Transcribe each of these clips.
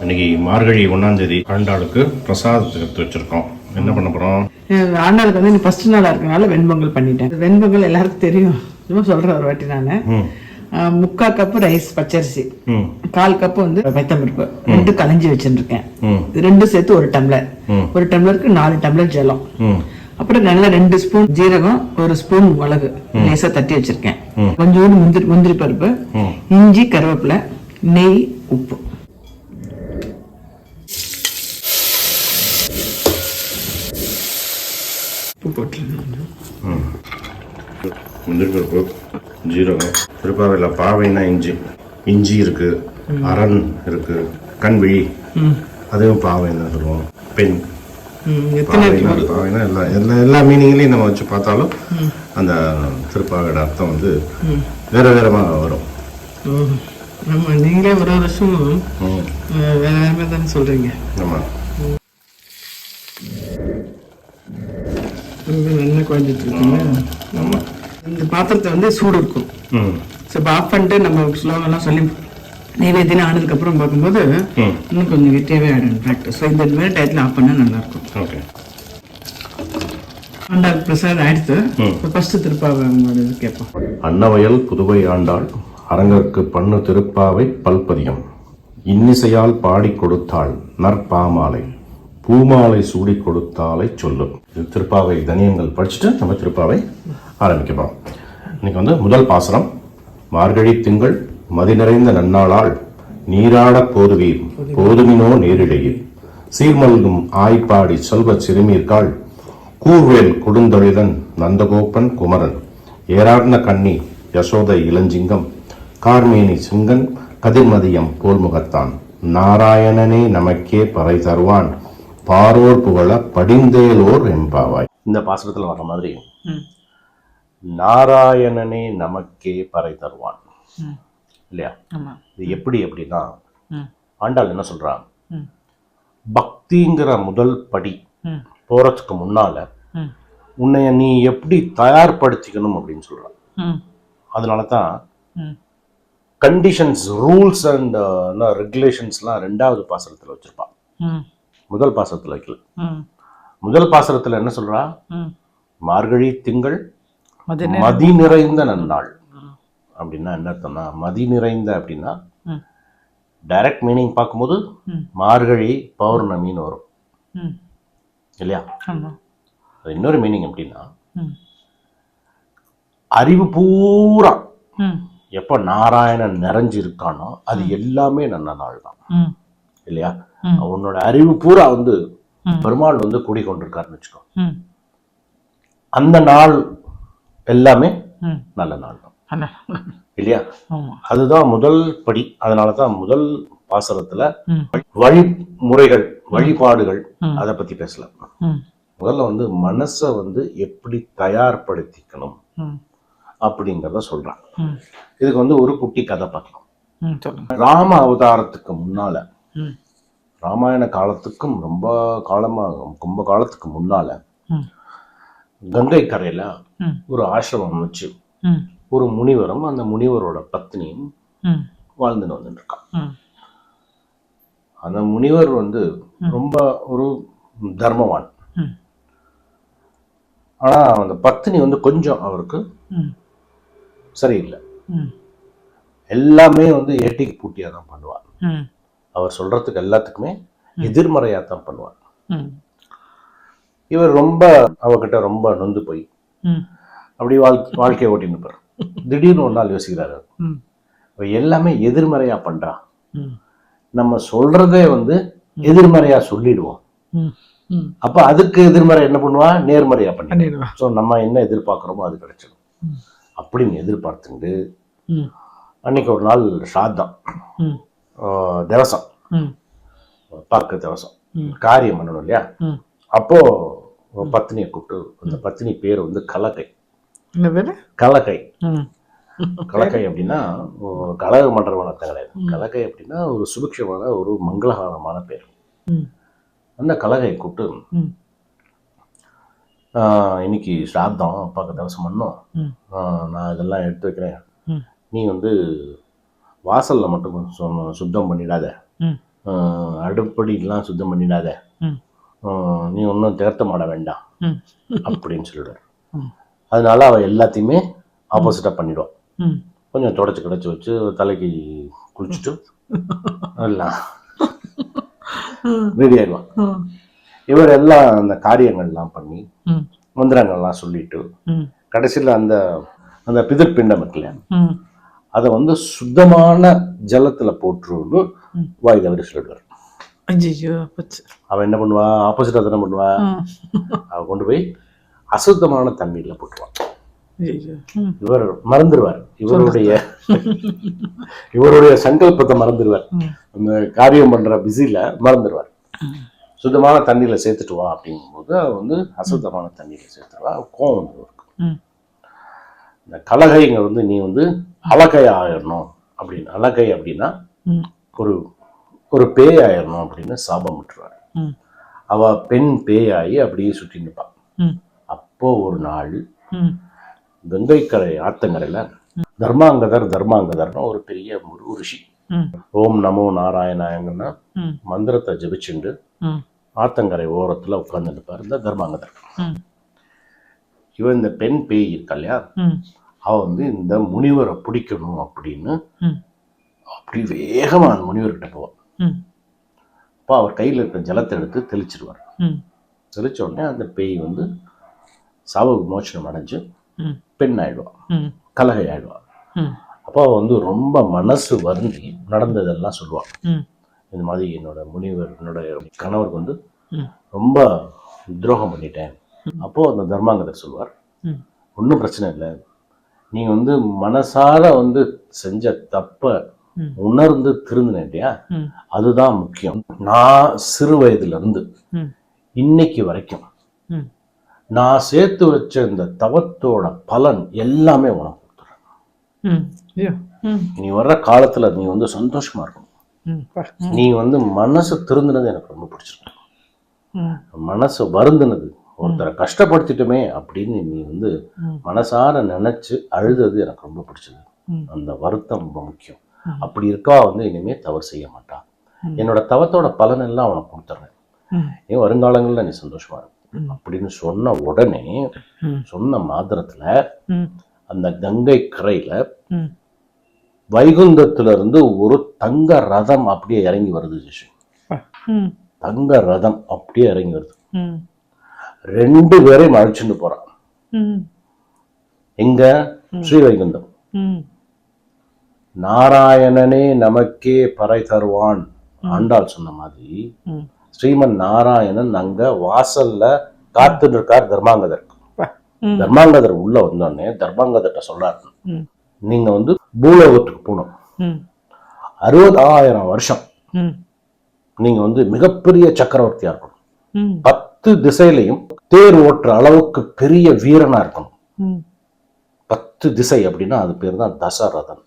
இன்னைக்கு மார்கழி 1ஆம் தேதி ஆண்டாளுக்கு பிரசாதத்துக்கு எடுத்து வச்சிருக்கோம். என்ன பண்ண போறோம்? ஆண்டாளுக்கு வந்து ஃபர்ஸ்ட் நாளா இருக்கனால வெண்பொங்கல் பண்ணிட்டேன். வெண்பொங்கல் எல்லாருக்கும் தெரியும், சும்மா சொல்றேன் ஒரு வாட்டி. நான் 3/4 கப்பு ரைஸ் பச்சரிசி, 1/4 கப்பு வந்து பைத்தம்பருப்பு, 2 கலஞ்சி வச்சுருக்கேன். 2 சேர்த்து 1 டம்ளர், 1 டம்ளருக்கு 4 டம்ளர் ஜலம். அப்புறம் நல்லா 2 ஸ்பூன் ஜீரகம், 1 ஸ்பூன் மிளகு லேசா தட்டி வச்சிருக்கேன். கொஞ்சோண்டு முந்திரி பருப்பு, இஞ்சி, கருவேப்பிலை, நெய், உப்பு. உப்பு போட்டுருந்தேன். முந்திரி பருப்பு, ஜீரகம், திருப்பாவையில் பாவைனா இஞ்சி இருக்கு, அரண் இருக்கு, கண்விழி அதுவும் பாவைன்னு தான் சொல்லுவோம். பெண் பாவைனா எல்லா மீனிங்லையும் நம்ம வச்சு பார்த்தாலும் அந்த திருப்பாவையோட அர்த்தம் வந்து வேற வேறமாக வரும். ஆமாம், நீங்களே ஒரு வருஷம் வேற வேற தானே சொல்றீங்க. ஆமாம், நல்லா குழஞ்சிட்டு இருக்குங்க. ஆமாம், இந்த பாத்திரத்தை வந்து சூடு இருக்கும். ஸோ இப்போ ஆஃப் பண்ணிட்டு நம்ம ஸ்லோகெல்லாம் சொல்லி நைவேத்தியம் ஆனதுக்கப்புறம் பார்க்கும்போது இன்னும் கொஞ்சம் கெட்டியாகவே ஆகிடும். இன்ஃபேக்ட் ஸோ இந்த மாதிரி டயத்தில் ஆஃப் பண்ணால் நல்லாயிருக்கும். ஓகே. ஆண்டாள் பிரசாத் ஆயிடுத்து. ஃபர்ஸ்ட் திருப்பாவை அவங்களோட இது கேட்போம். அன்னவயல் புதுவை ஆண்டாள் அரங்கற்கு பண்ணு திருப்பாவை பல்பதியம் இன்னிசையால் பாடி கொடுத்தாள் நற்பாமாலை பூமாலை சூடி கொடுத்தாலை சொல்லும். இது திருப்பாவை தனியங்கள் படிச்சுட்டு நம்ம திருப்பாவை ஆரம்பிக்கிறோம். இன்னைக்கு வந்து முதல் பாசனம். மார்கழி திங்கள் மதி நிறைந்த நன்னாளால் நீராட போதுவீர் போதுமினோ நேரிடையில் சீர்மல்கும் ஆய்ப்பாடி செல்வ சிறுமீர்காள் கூர்வேல் கொடுந்தொழிலன் நந்தகோப்பன் குமரன் ஏரார்ந்த கண்ணி யசோத இளஞ்சிங்கம் கார்மேனி சிங்கன் கதிர்மதியம் போல்முகத்தான் நாராயணனே நமக்கே பறை தருவான் பாரோர் புகழ படிந்தேலோர் எம்பாவாய். இந்த பாசனத்தில் வர மாதிரி நாராயணனே நமக்கே பறை தருவான் இல்லையா? இது எப்படி அப்படின்னா, ஆண்டாள் என்ன சொல்றான், பக்திங்கிற முதல் படி போறதுக்கு முன்னால உன்னைய நீ எப்படி தயார்படுத்திக்கணும் அப்படின்னு சொல்றான். அதனால தான் கண்டிஷன்ஸ், ரூல்ஸ் அண்ட் ரெகுலேஷன்ஸ்லாம் 2வது பாசனத்தில் வச்சிருப்பான். முதல் பாசனத்தில் வைக்கல. முதல் பாசனத்தில் என்ன சொல்றா, மார்கழி திங்கள் மதி நிறைந்த நன்னாள் அப்படின்னா என்ன அர்த்தம்னா, மதி நிறைந்த அப்படின்னா டைரக்ட் மீனிங் பார்க்கும்போது மார்கழி பௌர்ணமின்னு வரும் இல்லையா? அது இன்னொரு மீனிங் அப்படின்னா, அறிவு பூரா எப்ப நாராயணன் நிறைஞ்சு இருக்கானோ அது எல்லாமே நல்ல நாள் தான் இல்லையா? உன்னோட அறிவு பூரா வந்து பெருமாள் வந்து கூடிக்கொண்டிருக்காருன்னு வச்சுக்கோ, அந்த நாள் எல்லாமே நல்ல நாள் தான் இல்லையா? அதுதான் முதல் படி. அதனாலதான் முதல் பாசனத்துல வழிமுறைகள், வழிபாடுகள் அதை பத்தி பேசலாம். முதல்ல வந்து மனசை வந்து எப்படி தயார்படுத்திக்கணும் அப்படிங்கிறத சொல்றாங்க. இதுக்கு வந்து ஒரு குட்டி கதை பார்க்கலாம். ராம அவதாரத்துக்கு முன்னால, ராமாயண காலத்துக்கும் ரொம்ப காலத்துக்கு முன்னால கங்கை கரையில ஒரு ஆசிரமம் வச்சு ஒரு முனிவரும் அந்த முனிவரோட பத்னியும் வாழ்ந்துன்னு வந்துட்டு இருக்கான். அந்த முனிவர் வந்து ரொம்ப ஒரு தர்மவான். ஆனா அந்த பத்னி வந்து கொஞ்சம் அவருக்கு சரியில்லை. எல்லாமே வந்து ஏட்டிக்கு பூட்டியா தான் பண்ணுவார். அவர் சொல்றதுக்கு எல்லாத்துக்குமே எதிர்மறையா தான் பண்ணுவார். இவர் ரொம்ப அவகிட்ட ரொம்ப நொந்து போய் அப்படி வாழ்க்கையை ஓட்டின்னு இருப்பார். திடீர்னு ஒரு நாள் யோசிக்கிறாரு, எல்லாமே எதிர்மறையா பண்றா, நம்ம சொல்றதே வந்து எதிர்மறையா சொல்லிடுவோம், அப்ப அதுக்கு எதிர்மறை என்ன பண்ணுவா, நேர்மறையா பண்ணிடுவா. ஸோ நம்ம என்ன எதிர்பார்க்கிறோமோ அது கிடைச்சிடும் அப்படின்னு எதிர்பார்த்துட்டு அன்னைக்கு ஒரு நாள் ஸ்ராத்தம், திவசம், பார்க்க திவசம், காரியம் பண்ணணும் இல்லையா? அப்போ பத்னியை கூப்பிட்டு, அந்த பத்னி பேர் வந்து கலகை. கலகை கலகை அப்படின்னா கலகம் பண்றவன கிடையாது. கலகை அப்படின்னா ஒரு சுபிக்ஷமான ஒரு மங்களகரமான பேர். அந்த கலகையை கூப்பிட்டு, இன்னைக்கு ஸ்ராத்தம், அப்பாவுக்கு திவசம் பண்ணோம், நான் இதெல்லாம் எடுத்து வைக்கிறேன், நீ வந்து வாசல்ல மட்டும் சுத்தம் பண்ணிடாத, அடுப்படிலாம் சுத்தம் பண்ணிடாத, நீ ஒன்றும் தேர்த்த மாட வேண்டாம் அப்படின்னு சொல்லிடுவார். அதனால அவ எல்லாத்தையுமே ஆப்போசிட்டா பண்ணிடுவான். கொஞ்சம் தொடச்சி கிடச்சி வச்சு தலைக்கு குளிச்சுட்டு எல்லாம் ரெடி ஆயிடுவான். இவர் எல்லாம் அந்த காரியங்கள்லாம் பண்ணி மந்திரங்கள்லாம் சொல்லிட்டு கடைசியில் அந்த அந்த பிதிர் பிண்டம் இருக்குல்ல, அதை வந்து சுத்தமான ஜலத்துல போட்டுருன்னு வாய் தவறி சொல்லிடுவார். அவன் என்ன பண்ணுவா, ஆப்போசிட்டா தானே பண்ணுவா, அவ கொண்டு போய் அசுத்தமான தண்ணீர்ல போட்டுருவான். இவர் மறந்துடுவார், இவருடைய சங்கல்பத்தை மறந்துடுவார், அந்த காரியம் பண்ற பிஸில மறந்துடுவார். சுத்தமான தண்ணியில சேர்த்துட்டு வா அப்படிங்கும்போது அவ வந்து அசுத்தமான தண்ணியில சேர்த்துருவா. கோவம் வந்து இந்த கலகைங்க வந்து நீ வந்து அலகை ஆயிடணும் அப்படின்னு, அலகை அப்படின்னா ஒரு ஒரு பேய் ஆயிடணும் அப்படின்னு சாபம் விட்டுருவார். அவ பெண் பேயாயி அப்படியே சுற்றி நிற்பான். அப்போ ஒரு நாள் கங்கைக்கரை ஆத்தங்கரையில தர்மாங்கதர்னு ஒரு பெரிய ரிஷி ஓம் நமோ நாராயணாயங்கன்னா மந்திரத்தை ஜபிச்சுண்டு ஆத்தங்கரை ஓரத்துல உட்கார்ந்து இருப்பார் இந்த தர்மாங்கதர். இவன் இந்த பெண் பேய் இருக்கா இல்லையா, அவ வந்து இந்த முனிவரை பிடிக்கணும் அப்படின்னு அப்படி வேகமா அந்த முனிவர்கிட்ட போவான். அப்போ அவர் கையில இருக்கிற ஜலத்தை எடுத்து தெளிச்சிடுவார். தெளிச்ச உடனே அந்த பேய் வந்து சாப விமோசனம் அடைஞ்சு பெண் ஆயிடுவான், கலகை ஆயிடுவான். அப்போ அவ வந்து ரொம்ப மனசு வருந்தி நடந்ததெல்லாம் சொல்லுவான். இந்த மாதிரி என்னோட முனிவர், என்னோட கணவருக்கு வந்து ரொம்ப துரோகம் பண்ணிட்டேன். அப்போ அந்த தர்மாங்கதர் சொல்வார், ஒன்றும் பிரச்சனை இல்லை, நீ வந்து மனசார வந்து செஞ்ச தப்ப உணர்ந்து திருந்தின இல்லையா, அதுதான் முக்கியம். நான் சிறு வயதுல இருந்து இன்னைக்கு வரைக்கும் நான் சேர்த்து வச்ச இந்த தவத்தோட பலன் எல்லாமே உனக்கு கொடுத்துறேன். நீ வர்ற காலத்துல நீ வந்து சந்தோஷமா இருக்கணும். நீ வந்து மனசு திருந்தினது எனக்கு ரொம்ப பிடிச்சிருக்கு. மனசு வருந்தினது, ஒருத்தரை கஷ்டப்படுத்திட்டோமே அப்படின்னு நீ வந்து மனசார நினைச்சு அழுதது எனக்கு ரொம்ப பிடிச்சது. அந்த வருத்தம் ரொம்ப முக்கியம். அப்படி இருக்கா வந்து இனிமே தவறு செய்ய மாட்டான். என்னோட தவத்தோட பலன் எல்லாம் அவனுக்கு கொடுத்துறேன். ஏன் வருங்காலங்கள்ல நீ சந்தோஷமா இருக்கும் அப்படின்னு சொன்ன உடனே, சொன்ன மாத்திரத்துல அந்த கங்கை கரையில வைகுந்தத்துல இருந்து ஒரு தங்க ரதம் அப்படியே இறங்கி வருது. ஜிஷு, தங்க ரதம் அப்படியே இறங்கி வருது. 2 பேரையும் அழைச்சுட்டு போறான். எங்க? ஸ்ரீ வைகுந்தம். நாராயணனே நமக்கே பறை தருவான் ஆண்டாள் சொன்ன மாதிரி ஸ்ரீமன் நாராயணன் அங்க வாசல்ல காத்துட்டு இருக்கார் தர்மாங்கதர். தர்மாங்கதர் உள்ள வந்தோடனே தர்மாங்கதர்கிட்ட சொல்றாரு, நீங்க வந்து பூலோகத்துக்கு போகணும், 60,000 வருஷம் நீங்க வந்து மிகப்பெரிய சக்கரவர்த்தியா இருக்கணும், 10 திசையிலையும் தேர் ஓட்டுற அளவுக்கு பெரிய வீரனா இருக்கணும். 10 திசை அப்படின்னா அது பேர் தான் தசரதன்.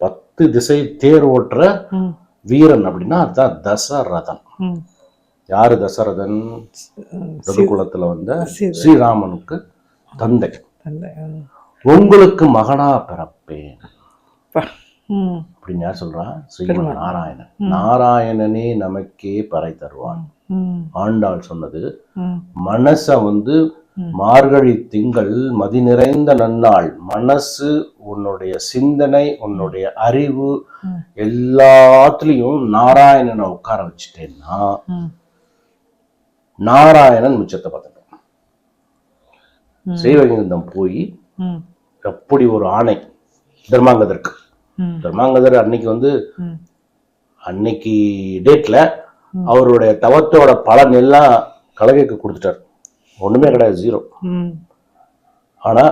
10 திசை தேர் ஓட்டுற வீரன் அப்படின்னா அதுதான் தசரதன். யாரு தசரதன்? ரகுகுலத்துல வந்த ஸ்ரீராமனுக்கு தந்தை. உங்களுக்கு மகனா பிறப்பேன் அப்படின்னு யார் சொல்றா? ஸ்ரீமன் நாராயணன். நாராயணனே நமக்கே பறை தருவான். ஆண்டாள் சொன்னது, மனச வந்து மார்கழி திங்கள் மதி நிறைந்த நன்னாள், மனசு உன்னுடைய சிந்தனை உன்னுடைய அறிவு எல்லாத்துலயும் நாராயணனை உட்கார வச்சுட்டேன்னா நாராயணன் மிச்சத்தை பார்த்துட்டான். ஸ்ரீவைகுந்தம் போய் அப்படி ஒரு ஆணை தர்மாங்கதருக்கு. தர்மாங்கதர் அன்னைக்கு வந்து அன்னைக்கு டேட்ல அவருடைய தவத்தோட பலன் எல்லாம் கலகைக்கு கொடுத்துட்டார். ஒண்ணுமே கிடையாது, 0. ஆனா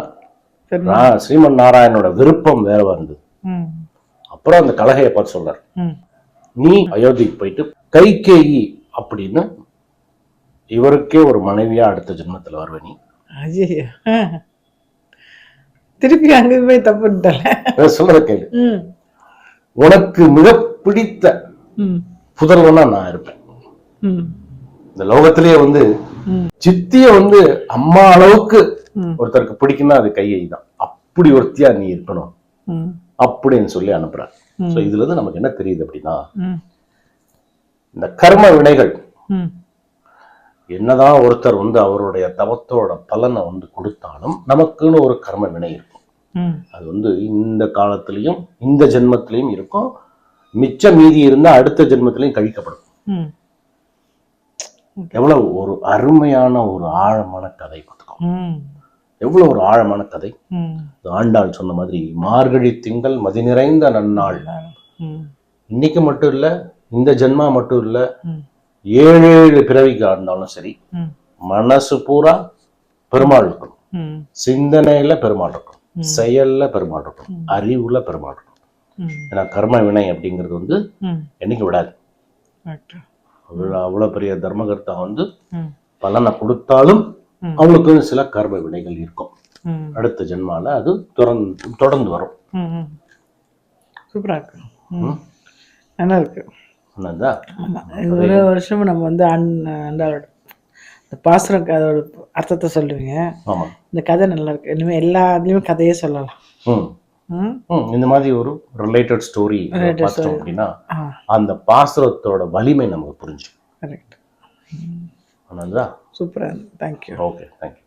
ஸ்ரீமன் நாராயணோட விருப்பம் வேற இருந்தது. அப்புறம் அந்த கலகையை பார்த்து சொல்றார், நீ அயோத்திக்கு போயிட்டு கைகேயி அப்படின்னு இவருக்கே ஒரு மனைவியா அடுத்த ஜென்மத்துல வருவ. நீ திருப்பி அங்க போய் தப்பு சொல்றத கேளு, உனக்கு மிக பிடித்த புதல்வனா நான் இருப்பேன். இந்த லோகத்திலேயே வந்து சித்திய வந்து அம்மா அளவுக்கு ஒருத்தருக்கு பிடிக்கும்னா அது கையை தான். அப்படி ஒருத்தியா நீ இருக்கணும் அப்படின்னு சொல்லி அனுப்புறாரு. இதுல இருந்து நமக்கு என்ன தெரியுது அப்படின்னா, இந்த கர்ம வினைகள் ம் என்னதான் ஒருத்தர் வந்து அவருடைய தவத்தோட பலனை வந்து கொடுத்தாலும் நமக்குன்னு ஒரு கர்ம வினை இருக்கும். ம் அது வந்து இந்த காலத்திலையும் இந்த ஜென்மத்திலையும் இருக்கும். மிச்ச மீதி இருந்தா அடுத்த ஜென்மத்திலையும் கழிக்கப்படும். ம் எவ்வளவு ஒரு அருமையான ஒரு ஆழமான கதை பார்த்துக்கோ. ம் எவ்வளவு ஒரு ஆழமான கதை. ம் ஆண்டாள் சொன்ன மாதிரி மார்கழி திங்கள் மதி நிறைந்த நன்னாள். ம் இன்னைக்கு மட்டும் இல்ல, இந்த ஜென்மா மட்டும் இல்ல, ம் 7 பிறவிக்கு இருந்தாலும் சரி, ம் மனசு பூரா பெருமாள் இருக்கும், ம் சிந்தனையில பெருமாள் இருக்கும், செயல்ல பெருமாள் இருக்கும், அறிவுல பெருமாள் இருக்கும். ம் ஏன்னா கர்ம வினை அப்படிங்கிறது வந்து ம் என்னைக்கு விடாது. கரெக்ட். அவ்வளவு பெரிய தர்மகர்த்தா வந்து ம் பலனை கொடுத்தாலும் அவங்களுக்கு சில கர்ம வினைகள் இருக்கும். ம் அடுத்த ஜென்மால அது தொடர்ந்து வரும். ம் ம் சூப்பராக இருக்கு. ம் நல்லா இருக்கு. என்னதான் ஆமாம், இது ஒரு வருஷமும் நம்ம வந்து அண்டாளோட இந்த பாசுரம் அதோட அர்த்தத்தை சொல்லுவீங்க. ஆமா, இந்த கதை நல்லா இருக்கு. இனிமேல் எல்லா இதுலேயுமே கதையே சொல்லலாம். ம் ம் இந்த மாதிரி ஒரு ரிலேட்டட் ஸ்டோரி பார்த்தோம் அப்படின்னா ஆ அந்த பாசுரத்தோட வலிமை நமக்கு புரிஞ்சுக்கும். கரெக்ட். ஆனந்தா, சூப்பராக இருக்கு. தேங்க்யூ. Okay, thank you.